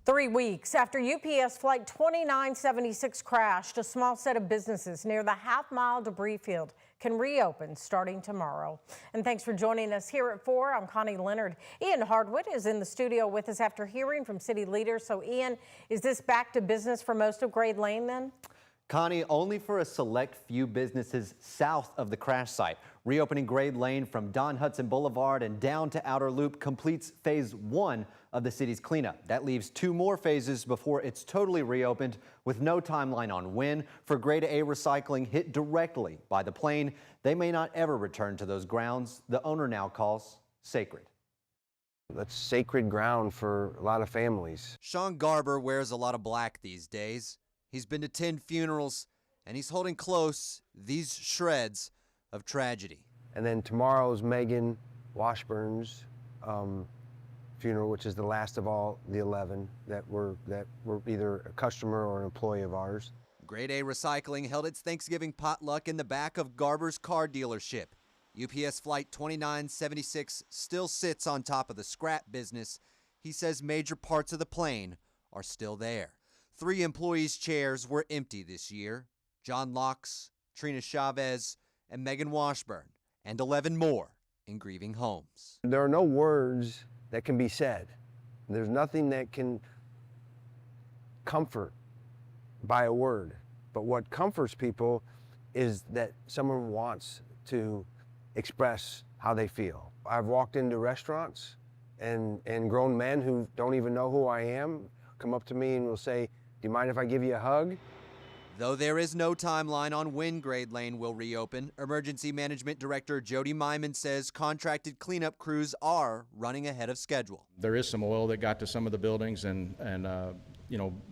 3 weeks after UPS Flight 2976 crashed, a small set of businesses near the half-mile debris field can reopen starting tomorrow. And thanks for joining us here at 4. I'm Connie Leonard. Ian Hardwick is in the studio with us after hearing from city leaders. So, Ian, is this back to business for most of Grade Lane then? Connie, only for a select few businesses south of the crash site. Reopening Grade Lane from Don Hudson Boulevard and down to Outer Loop completes phase 1 of the city's cleanup. That leaves 2 more phases before it's totally reopened, with no timeline on when. For Grade A recycling hit directly by the plane, they may not ever return to those grounds the owner now calls sacred. That's sacred ground for a lot of families. Sean Garber wears a lot of black these days. He's been to 10 funerals, and he's holding close these shreds of tragedy. And then tomorrow's Megan Washburn's funeral, which is the last of all the 11 that were either a customer or an employee of ours. Grade A Recycling held its Thanksgiving potluck in the back of Garber's car dealership. UPS Flight 2976 still sits on top of the scrap business. He says major parts of the plane are still there. 3 employees' chairs were empty this year. John Locks, Trina Chavez, and Megan Washburn, and 11 more in grieving homes. There are no words that can be said. There's nothing that can comfort by a word. But what comforts people is that someone wants to express how they feel. I've walked into restaurants and grown men who don't even know who I am come up to me and will say, "Do you mind if I give you a hug?" Though there is no timeline on when Grade Lane will reopen, Emergency Management Director Jody Myman says contracted cleanup crews are running ahead of schedule. There is some oil that got to some of the buildings and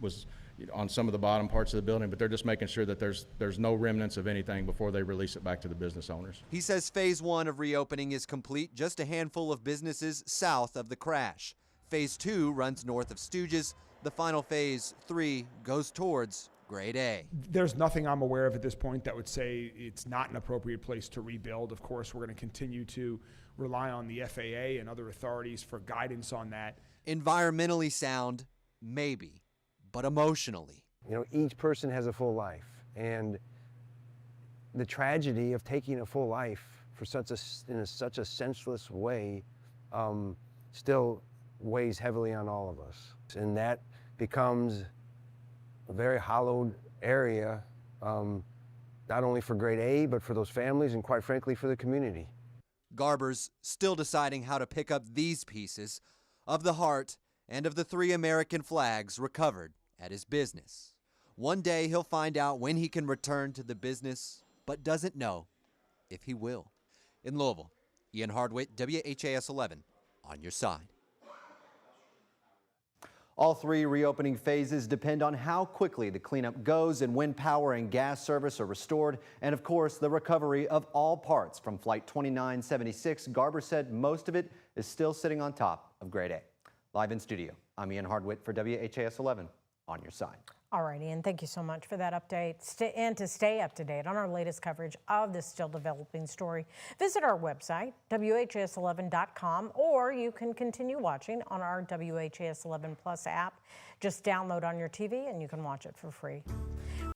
was on some of the bottom parts of the building, but they're just making sure that there's no remnants of anything before they release it back to the business owners. He says phase 1 of reopening is complete, just a handful of businesses south of the crash. Phase 2 runs north of Stooges. The final phase 3 goes towards Grade A. There's nothing I'm aware of at this point that would say it's not an appropriate place to rebuild. Of course, we're going to continue to rely on the FAA and other authorities for guidance on that. Environmentally sound, maybe, but emotionally. You know, each person has a full life, and the tragedy of taking a full life for such a senseless way still weighs heavily on all of us. And that becomes a very hollowed area, not only for Grade A, but for those families and, quite frankly, for the community. Garber's still deciding how to pick up these pieces of the heart and of the 3 American flags recovered at his business. One day he'll find out when he can return to the business, but doesn't know if he will. In Louisville, Ian Hardwick, WHAS 11, on your side. All 3 reopening phases depend on how quickly the cleanup goes and when power and gas service are restored, and of course the recovery of all parts from Flight 2976. Garber said most of it is still sitting on top of Grade A. Live in studio, I'm Ian Hardwick for WHAS 11, on your side. All right, Ian, thank you so much for that update. And to stay up to date on our latest coverage of this still developing story, visit our website, WHAS11.com, or you can continue watching on our WHAS 11 Plus app. Just download on your TV and you can watch it for free.